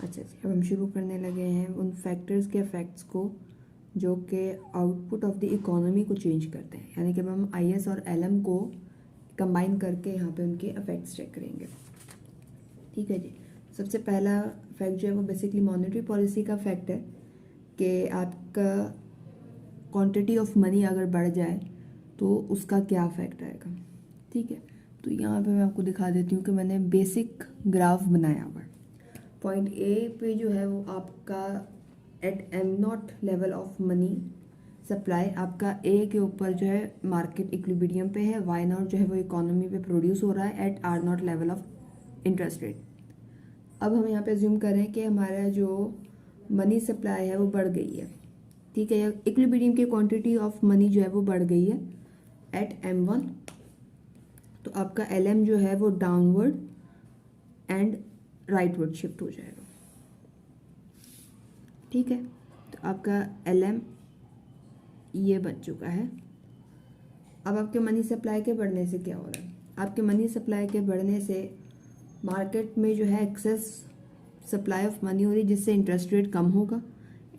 अच्छा जी, अब हम शुरू करने लगे हैं उन फैक्टर्स के इफेक्ट्स को जो कि आउटपुट ऑफ द इकोनॉमी को चेंज करते हैं, यानी कि हम IS और LM को कंबाइन करके यहाँ पे उनके इफेक्ट्स चेक करेंगे। ठीक है जी। सबसे पहला फैक्ट जो है वो बेसिकली मॉनेटरी पॉलिसी का फैक्ट है कि आपका क्वांटिटी ऑफ मनी अगर बढ़ जाए तो उसका क्या इफेक्ट आएगा। ठीक है, तो यहाँ पे मैं आपको दिखा देती हूँ कि मैंने बेसिक ग्राफ बनाया हुआ है। पॉइंट ए पे जो है वो आपका at M0 level of money supply आपका ए के ऊपर जो है मार्केट इक्विलिब्रियम पे है, Y0 जो है वो इकोनॉमी पे प्रोड्यूस हो रहा है at R0 level of interest rate. अब हम यहाँ पे अज्यूम करें कि हमारा जो मनी सप्लाई है वो बढ़ गई है। ठीक है, इक्विलिब्रियम की क्वांटिटी ऑफ मनी जो है वो बढ़ गई है एट M1, तो आपका LM जो है वो डाउनवर्ड एंड राइटवर्ड शिफ्ट हो जाएगा। ठीक है, तो आपका LM ये बन चुका है। अब आपके मनी सप्लाई के बढ़ने से क्या हो रहा है, आपके मनी सप्लाई के बढ़ने से मार्केट में जो है एक्सेस सप्लाई ऑफ मनी हो रही है, जिससे इंटरेस्ट रेट कम होगा।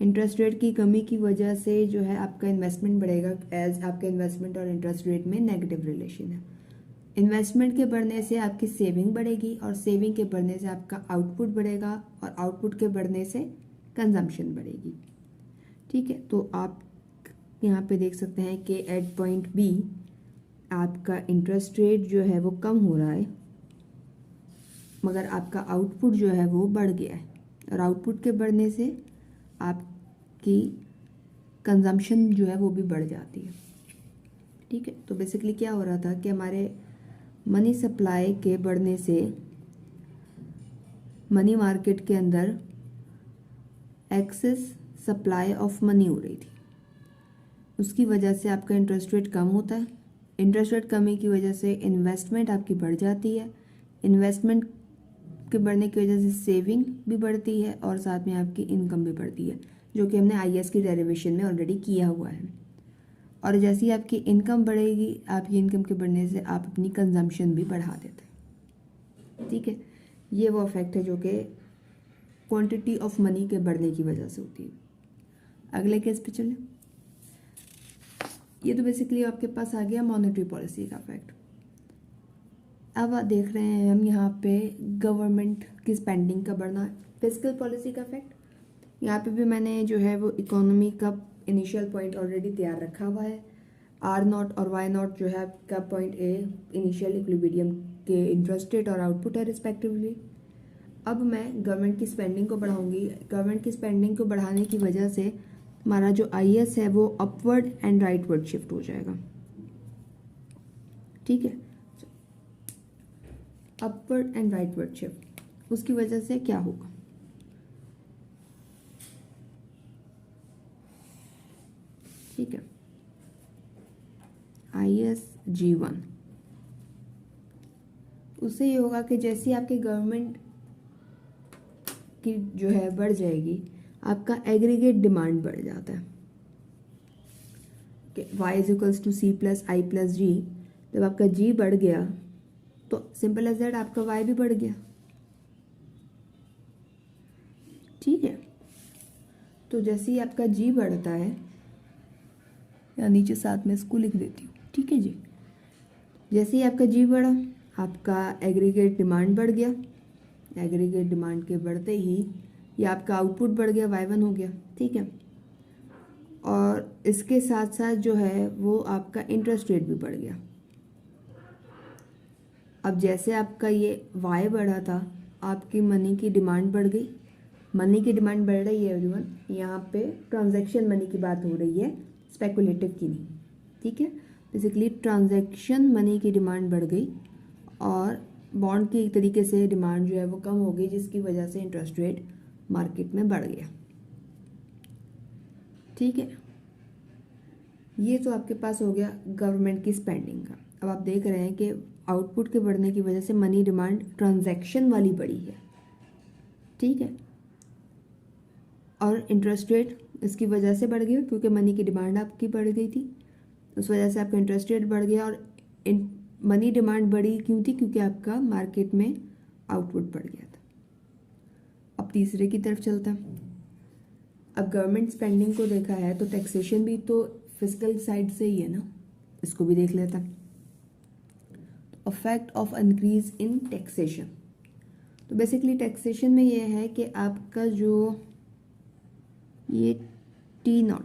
इंटरेस्ट रेट की कमी की वजह से जो है आपका इन्वेस्टमेंट बढ़ेगा, एज आपके इन्वेस्टमेंट और इंटरेस्ट रेट में नेगेटिव रिलेशन है। इन्वेस्टमेंट के बढ़ने से आपकी सेविंग बढ़ेगी और सेविंग के बढ़ने से आपका आउटपुट बढ़ेगा और आउटपुट के बढ़ने से कंजम्पशन बढ़ेगी। ठीक है, तो आप यहाँ पे देख सकते हैं कि एट पॉइंट बी आपका इंटरेस्ट रेट जो है वो कम हो रहा है, मगर आपका आउटपुट जो है वो बढ़ गया है और आउटपुट के बढ़ने से आपकी कंजम्पशन जो है वो भी बढ़ जाती है। ठीक है, तो बेसिकली क्या हो रहा था कि हमारे मनी सप्लाई के बढ़ने से मनी मार्केट के अंदर एक्सेस सप्लाई ऑफ मनी हो रही थी, उसकी वजह से आपका इंटरेस्ट रेट कम होता है। इंटरेस्ट रेट कमी की वजह से इन्वेस्टमेंट आपकी बढ़ जाती है, इन्वेस्टमेंट के बढ़ने की वजह से सेविंग भी बढ़ती है और साथ में आपकी इनकम भी बढ़ती है, जो कि हमने IS की डेरिवेशन में ऑलरेडी किया हुआ है। और जैसे ही आपकी इनकम बढ़ेगी, आपकी इनकम के बढ़ने से आप अपनी कंजम्पशन भी बढ़ा देते हैं। ठीक है, ये वो इफेक्ट है जो कि क्वांटिटी ऑफ मनी के बढ़ने की वजह से होती है। अगले केस पे चलें। ये तो बेसिकली आपके पास आ गया मॉनेटरी पॉलिसी का फैक्ट। अब आप देख रहे हैं हम यहाँ पे गवर्नमेंट की स्पेंडिंग का बढ़ना, फिस्कल पॉलिसी का फैक्ट। यहाँ पे भी मैंने जो है वो इकोनॉमी का इनिशियल पॉइंट ऑलरेडी तैयार रखा हुआ है। R0 और Y0 जो है आपका पॉइंट ए इनिशियल इक्विलिब्रियम के इंटरेस्ट रेट और आउटपुट है रिस्पेक्टिवली। अब मैं गवर्नमेंट की स्पेंडिंग को बढ़ाऊंगी। गवर्नमेंट की स्पेंडिंग को बढ़ाने की वजह से हमारा जो IS है वो अपवर्ड एंड राइटवर्ड शिफ्ट हो जाएगा। ठीक है, अपवर्ड एंड राइटवर्ड शिफ्ट, उसकी वजह से क्या होगा, ठीक है, IS G1 उससे ये होगा कि जैसे आपकी गवर्नमेंट की जो है बढ़ जाएगी, आपका एग्रीगेट डिमांड बढ़ जाता है कि Y = C + I + G। जब आपका G बढ़ गया तो सिंपल एज दैट आपका Y भी बढ़ गया। ठीक है, तो जैसे ही आपका G बढ़ता है, या नीचे साथ में इसको लिख देती हूँ। ठीक है जी, जैसे ही आपका G बढ़ा, आपका एग्रीगेट डिमांड बढ़ गया। एग्रीगेट डिमांड के बढ़ते ही ये आपका आउटपुट बढ़ गया, Y1 हो गया। ठीक है, और इसके साथ साथ जो है वो आपका इंटरेस्ट रेट भी बढ़ गया। अब जैसे आपका ये Y बढ़ा था, आपकी मनी की डिमांड बढ़ गई। मनी की डिमांड बढ़ रही है एवरीवन, यहाँ पे ट्रांजैक्शन मनी की बात हो रही है, स्पेकुलेटिव की नहीं। ठीक है, बेसिकली ट्रांजैक्शन मनी की डिमांड बढ़ गई और बॉन्ड की एक तरीके से डिमांड जो है वो कम हो गई, जिसकी वजह से इंटरेस्ट रेट मार्केट में बढ़ गया। ठीक है, ये तो आपके पास हो गया गवर्नमेंट की स्पेंडिंग का। अब आप देख रहे हैं कि आउटपुट के बढ़ने की वजह से मनी डिमांड ट्रांजैक्शन वाली बढ़ी है। ठीक है, और इंटरेस्ट रेट इसकी वजह से बढ़ गई क्योंकि मनी की डिमांड आपकी बढ़ गई थी, उस वजह से आपका इंटरेस्ट रेट बढ़ गया। और मनी डिमांड बढ़ी क्यों थी, क्योंकि आपका मार्केट में आउटपुट बढ़ गया था। अब तीसरे की तरफ चलते हैं। अब गवर्नमेंट स्पेंडिंग को देखा है तो टैक्सेशन भी तो फिस्कल साइड से ही है ना, इसको भी देख लेते हैं। Effect of increase in taxation, तो बेसिकली टैक्सेशन में ये है कि आपका जो ये T0,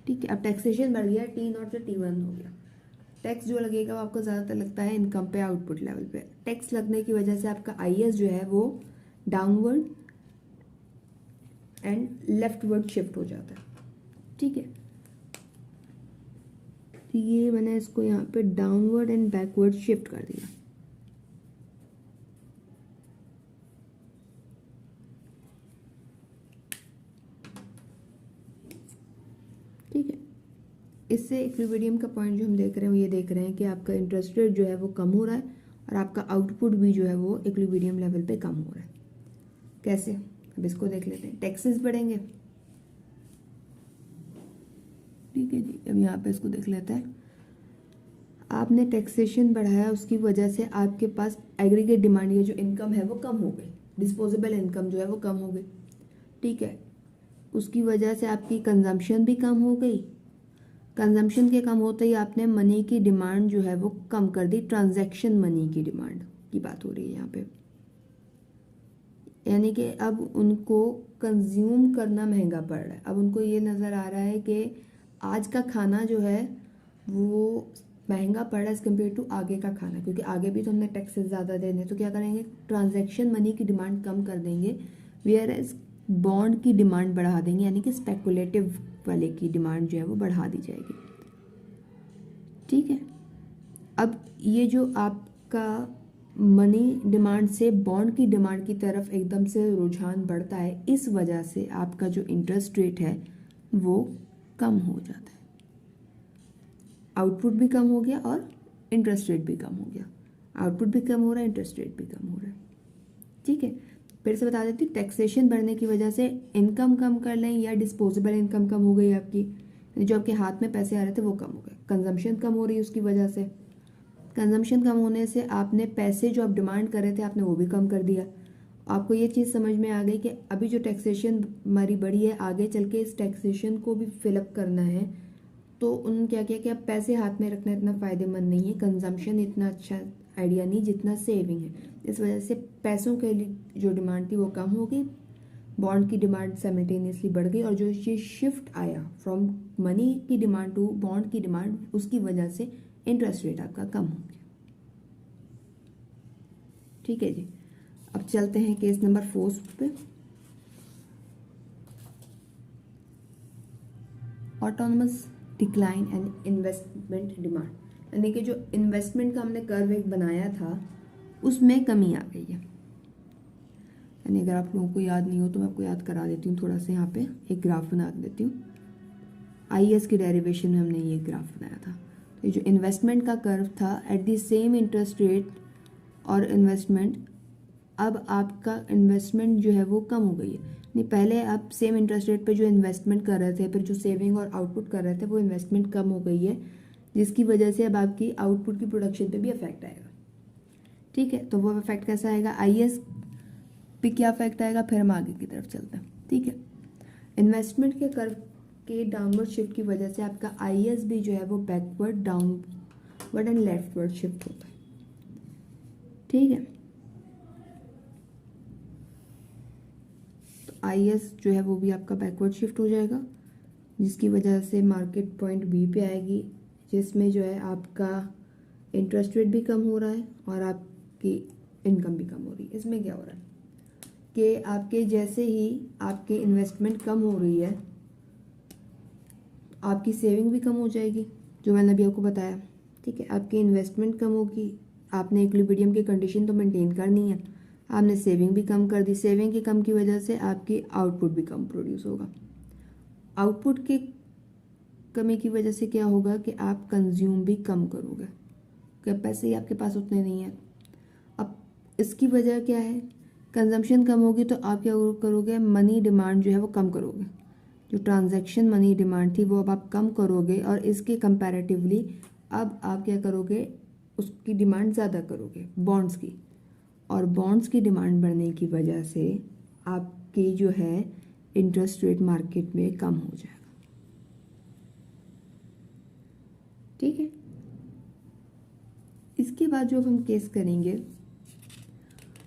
ठीक है, अब टैक्सेशन बढ़ गया, T0 से T1 हो गया। टैक्स जो लगेगा वो आपको ज़्यादातर लगता है इनकम पे, आउटपुट लेवल पे। टैक्स लगने की वजह से आपका IS जो है वो डाउनवर्ड एंड लेफ्टवर्ड शिफ्ट हो जाता है, ठीक है। तो ये मैंने इसको यहाँ पे डाउनवर्ड एंड बैकवर्ड शिफ्ट कर दिया, ठीक है। इससे इक्विलिब्रियम का पॉइंट जो हम देख रहे हैं वो ये देख रहे हैं कि आपका इंटरेस्ट रेट जो है वो कम हो रहा है और आपका आउटपुट भी जो है वो इक्विलिब्रियम लेवल पे कम हो रहा है। कैसे, अब इसको देख लेते हैं। टैक्सेस बढ़ेंगे, ठीक है जी। अब यहाँ पे इसको देख लेते हैं। आपने टैक्सेशन बढ़ाया, उसकी वजह से आपके पास एग्रीगेट डिमांड, ये जो इनकम है वो कम हो गई, डिस्पोजेबल इनकम जो है वो कम हो गई, ठीक है। उसकी वजह से आपकी कंजम्पशन भी कम हो गई। कंजम्पशन के कम होते ही आपने मनी की डिमांड जो है वो कम कर दी, ट्रांजैक्शन मनी की डिमांड की बात हो रही है यहाँ पे। यानी कि अब उनको कंज्यूम करना महंगा पड़ रहा है। अब उनको ये नज़र आ रहा है कि आज का खाना जो है वो महंगा पड़ रहा है एज़ कम्पेयर टू आगे का खाना, क्योंकि आगे भी तो हमने टैक्सेस ज़्यादा देने, तो क्या करेंगे, ट्रांजैक्शन मनी की डिमांड कम कर देंगे, वेयर एज बॉन्ड की डिमांड बढ़ा देंगे, यानी कि स्पेकुलेटिव वाले की डिमांड जो है वो बढ़ा दी जाएगी, ठीक है। अब ये जो आपका मनी डिमांड से बॉन्ड की डिमांड की तरफ एकदम से रुझान बढ़ता है, इस वजह से आपका जो इंटरेस्ट रेट है वो कम हो जाता है। आउटपुट भी कम हो गया और इंटरेस्ट रेट भी कम हो गया। आउटपुट भी कम हो रहा है, इंटरेस्ट रेट भी कम हो रहा है, ठीक है। फिर से बता देती हूँ, टैक्सेशन बढ़ने की वजह से इनकम कम कर लें या डिस्पोजेबल इनकम कम हो गई आपकी, जो आपके हाथ में पैसे आ रहे थे वो कम हो गए। कंजम्पशन कम हो रही है उसकी वजह से, कंजम्पशन कम होने से आपने पैसे जो आप डिमांड कर रहे थे आपने वो भी कम कर दिया। आपको ये चीज़ समझ में आ गई कि अभी जो टैक्सेशन हमारी बढ़ी है, आगे चल के इस टैक्सेशन को भी फिलअप करना है, तो उन्होंने क्या किया कि अब पैसे हाथ में रखना इतना फ़ायदेमंद नहीं है, कंजम्पशन इतना अच्छा आइडिया नहीं जितना सेविंग है। इस वजह से पैसों के लिए जो डिमांड थी वो कम हो गई, बॉन्ड की डिमांड साइमल्टेनियसली बढ़ गई, और जो ये शिफ्ट आया फ्रॉम मनी की डिमांड टू बॉन्ड की डिमांड, उसकी वजह से इंटरेस्ट रेट आपका कम हो गया, ठीक है जी। अब चलते हैं केस नंबर 4 पे। Autonomous decline and investment demand, यानी कि जो इन्वेस्टमेंट का हमने कर्व एक बनाया था उसमें कमी आ गई है। यानी अगर आप लोगों को याद नहीं हो तो मैं आपको याद करा देती हूँ, थोड़ा सा यहाँ पे एक ग्राफ बना देती हूँ। IS की डेरिवेशन में हमने ये ग्राफ बनाया था। तो ये जो इन्वेस्टमेंट का कर्व था, at the same interest rate और इन्वेस्टमेंट, अब आपका इन्वेस्टमेंट जो है वो कम हो गई है। नहीं, पहले आप सेम इंटरेस्ट रेट पे जो इन्वेस्टमेंट कर रहे थे, फिर जो सेविंग और आउटपुट कर रहे थे, वो इन्वेस्टमेंट कम हो गई है, जिसकी वजह से अब आपकी आउटपुट की प्रोडक्शन पे भी इफेक्ट आएगा, ठीक है। तो वो इफेक्ट कैसा आएगा, IS पे क्या इफेक्ट आएगा, फिर हम आगे की तरफ चलते हैं, ठीक है। इन्वेस्टमेंट के कर्व के डाउनवर्ड शिफ्ट की वजह से आपका IS भी जो है वो backward, downward and leftward shift होता है, ठीक है। IS जो है वो भी आपका बैकवर्ड शिफ्ट हो जाएगा, जिसकी वजह से मार्केट पॉइंट B पे आएगी, जिसमें जो है आपका इंटरेस्ट रेट भी कम हो रहा है और आपकी इनकम भी कम हो रही है। इसमें क्या हो रहा है कि आपके जैसे ही आपके इन्वेस्टमेंट कम हो रही है, आपकी सेविंग भी कम हो जाएगी, जो मैंने अभी आपको बताया, ठीक है। आपकी इन्वेस्टमेंट कम होगी, आपने इक्विलिब्रियम की कंडीशन तो मेंटेन करनी है, आपने सेविंग भी कम कर दी। सेविंग की कम की वजह से आपकी आउटपुट भी कम प्रोड्यूस होगा। आउटपुट की कमी की वजह से क्या होगा कि आप कंज्यूम भी कम करोगे, कि पैसे ही आपके पास उतने नहीं हैं। अब इसकी वजह क्या है, कंजम्पशन कम होगी तो आप क्या करोगे, मनी डिमांड जो है वो कम करोगे। जो ट्रांजैक्शन मनी डिमांड थी वो अब आप कम करोगे, और इसके कंपैरेटिवली अब आप क्या करोगे, उसकी डिमांड ज़्यादा करोगे, बॉन्ड्स की। और बॉन्ड्स की डिमांड बढ़ने की वजह से आपकी जो है इंटरेस्ट रेट मार्केट में कम हो जाएगा। ठीक है, इसके बाद जो हम केस करेंगे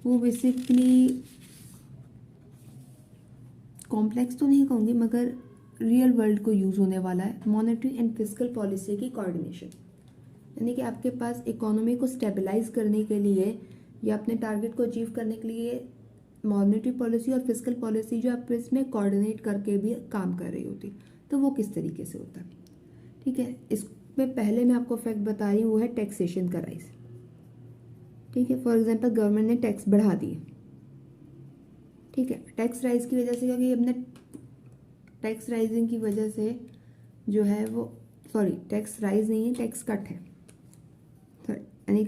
वो बेसिकली कॉम्प्लेक्स तो नहीं कहूँगी मगर रियल वर्ल्ड को यूज़ होने वाला है, मॉनेटरी एंड फिस्कल पॉलिसी की कोऑर्डिनेशन। यानी कि आपके पास इकोनॉमी को स्टेबलाइज करने के लिए या अपने टारगेट को अचीव करने के लिए मॉनेटरी पॉलिसी और फिस्कल पॉलिसी जो आप इसमें कोऑर्डिनेट करके भी काम कर रही होती, तो वो किस तरीके से होता है। ठीक है, इसमें पहले मैं आपको फैक्ट बता रही हूँ, वो है टैक्सेशन का राइज। ठीक है, फॉर एग्जांपल गवर्नमेंट ने टैक्स बढ़ा दिए। ठीक है, टैक्स राइज की वजह से, क्योंकि अपने टैक्स राइजिंग की वजह से जो है वो टैक्स राइज नहीं है, टैक्स कट है। यानी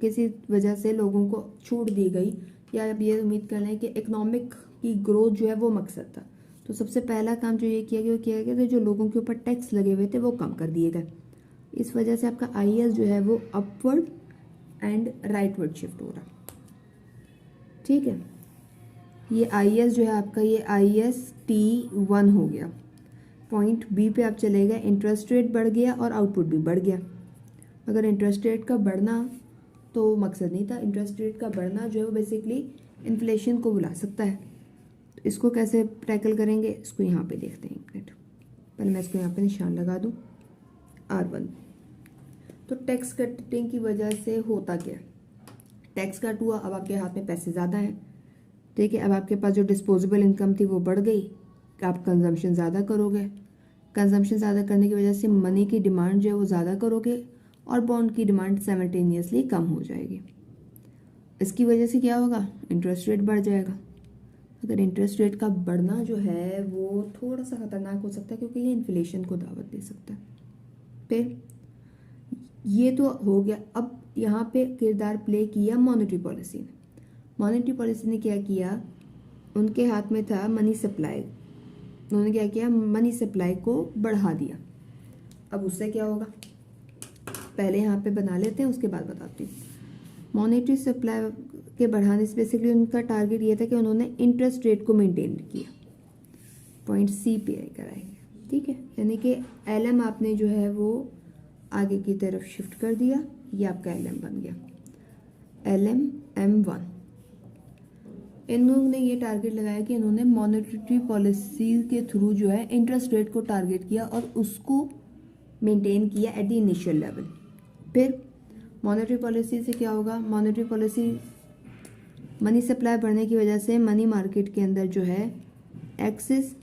किसी वजह से लोगों को छूट दी गई, या अब ये उम्मीद कर रहे हैं कि इकोनॉमिक की ग्रोथ जो है वो मकसद था। तो सबसे पहला काम जो ये किया गया कि जो लोगों के ऊपर टैक्स लगे हुए थे वो कम कर दिए गए। इस वजह से आपका आईएएस जो है वो अपवर्ड एंड राइटवर्ड शिफ्ट हो रहा। ठीक है, ये आईएएस जो है आपका, ये आईएएस T1 हो गया। पॉइंट बी पे आप चले गए, इंटरेस्ट रेट बढ़ गया और आउटपुट भी बढ़ गया। अगर इंटरेस्ट रेट का बढ़ना तो मकसद नहीं था, इंटरेस्ट रेट का बढ़ना जो है वो बेसिकली इन्फ्लेशन को बुला सकता है। तो इसको कैसे टैकल करेंगे, इसको यहाँ पे देखते हैं। एक मिनट, पहले मैं इसको यहाँ पे निशान लगा दूँ, R1। तो टैक्स कटिंग की वजह से होता क्या, टैक्स कट हुआ, अब आपके हाथ में पैसे ज़्यादा हैं। ठीक है, अब आपके पास जो डिस्पोजेबल इनकम थी वो बढ़ गई, आप कंजम्पशन ज़्यादा करोगे। कंजम्पशन ज़्यादा करने की वजह से मनी की डिमांड जो है वो ज़्यादा करोगे और बॉन्ड की डिमांड साइमल्टेनियसली कम हो जाएगी। इसकी वजह से क्या होगा, इंटरेस्ट रेट बढ़ जाएगा। अगर इंटरेस्ट रेट का बढ़ना जो है वो थोड़ा सा खतरनाक हो सकता है, क्योंकि ये इन्फ्लेशन को दावत दे सकता है। फिर ये तो हो गया। अब यहाँ पे किरदार प्ले किया मॉनेटरी पॉलिसी ने। मॉनेटरी पॉलिसी ने क्या किया, उनके हाथ में था मनी सप्लाई। उन्होंने क्या किया, मनी सप्लाई को बढ़ा दिया। अब उससे क्या होगा, पहले यहाँ पे बना लेते हैं, उसके बाद बताती हूँ। मॉनेटरी सप्लाई के बढ़ाने से बेसिकली उनका टारगेट ये था कि उन्होंने इंटरेस्ट रेट को मेंटेन किया। पॉइंट सी पे आई कराएंगे। ठीक है, यानी कि LM आपने जो है वो आगे की तरफ शिफ्ट कर दिया, ये आपका LM बन गया, LM M1। इन लोगों ने ये टारगेट लगाया कि इन्होंने मॉनेटरी पॉलिसी के थ्रू जो है इंटरेस्ट रेट को टारगेट किया और उसको मेंटेन किया एट द इनिशियल लेवल। फिर मॉनेटरी पॉलिसी से क्या होगा, मॉनेटरी पॉलिसी मनी सप्लाई बढ़ने की वजह से मनी मार्केट के अंदर जो है एक्सेस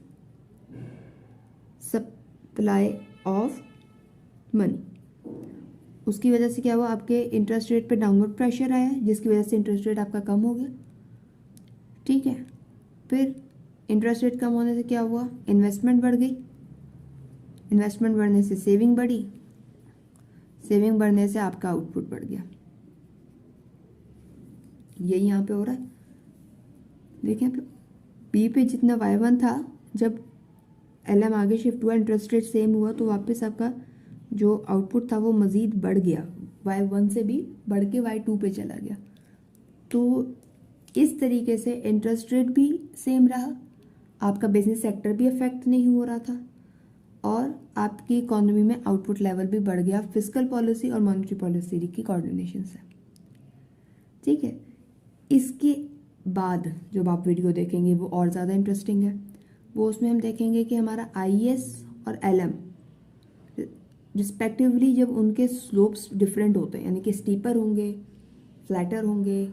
सप्लाई ऑफ मनी, उसकी वजह से क्या हुआ, आपके इंटरेस्ट रेट पे डाउनवर्ड प्रेशर आया, जिसकी वजह से इंटरेस्ट रेट आपका कम हो गया। ठीक है, फिर इंटरेस्ट रेट कम होने से क्या हुआ, इन्वेस्टमेंट बढ़ गई। इन्वेस्टमेंट बढ़ने से सेविंग बढ़ी, सेविंग बढ़ने से आपका आउटपुट बढ़ गया। यही यहाँ पे हो रहा है। देखिए बी पे जितना Y1 था, जब LM आगे शिफ्ट हुआ, इंटरेस्ट रेट सेम हुआ, तो वापस आपका जो आउटपुट था वो मज़ीद बढ़ गया, Y1 से भी बढ़ के Y2 पे चला गया। तो इस तरीके से इंटरेस्ट रेट भी सेम रहा, आपका बिजनेस सेक्टर भी अफेक्ट नहीं हो रहा था, और आपकी इकोनॉमी में आउटपुट लेवल भी बढ़ गया फिस्कल पॉलिसी और मॉनेटरी पॉलिसी की कोऑर्डिनेशन से। ठीक है, इसके बाद जब आप वीडियो देखेंगे वो और ज़्यादा इंटरेस्टिंग है। वो उसमें हम देखेंगे कि हमारा IAS और LM रिस्पेक्टिवली जब उनके स्लोप्स डिफरेंट होते हैं, यानी कि स्टीपर होंगे, फ्लैटर होंगे,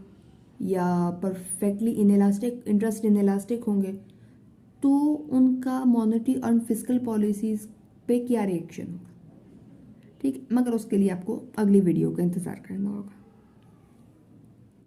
या परफेक्टली इनइलास्टिक, इंटरेस्ट इनइलास्टिक होंगे, तो उनका मॉनेटरी और फिस्कल पॉलिसीज़ पे क्या रिएक्शन होगा। ठीक, मगर उसके लिए आपको अगली वीडियो का इंतज़ार करना होगा।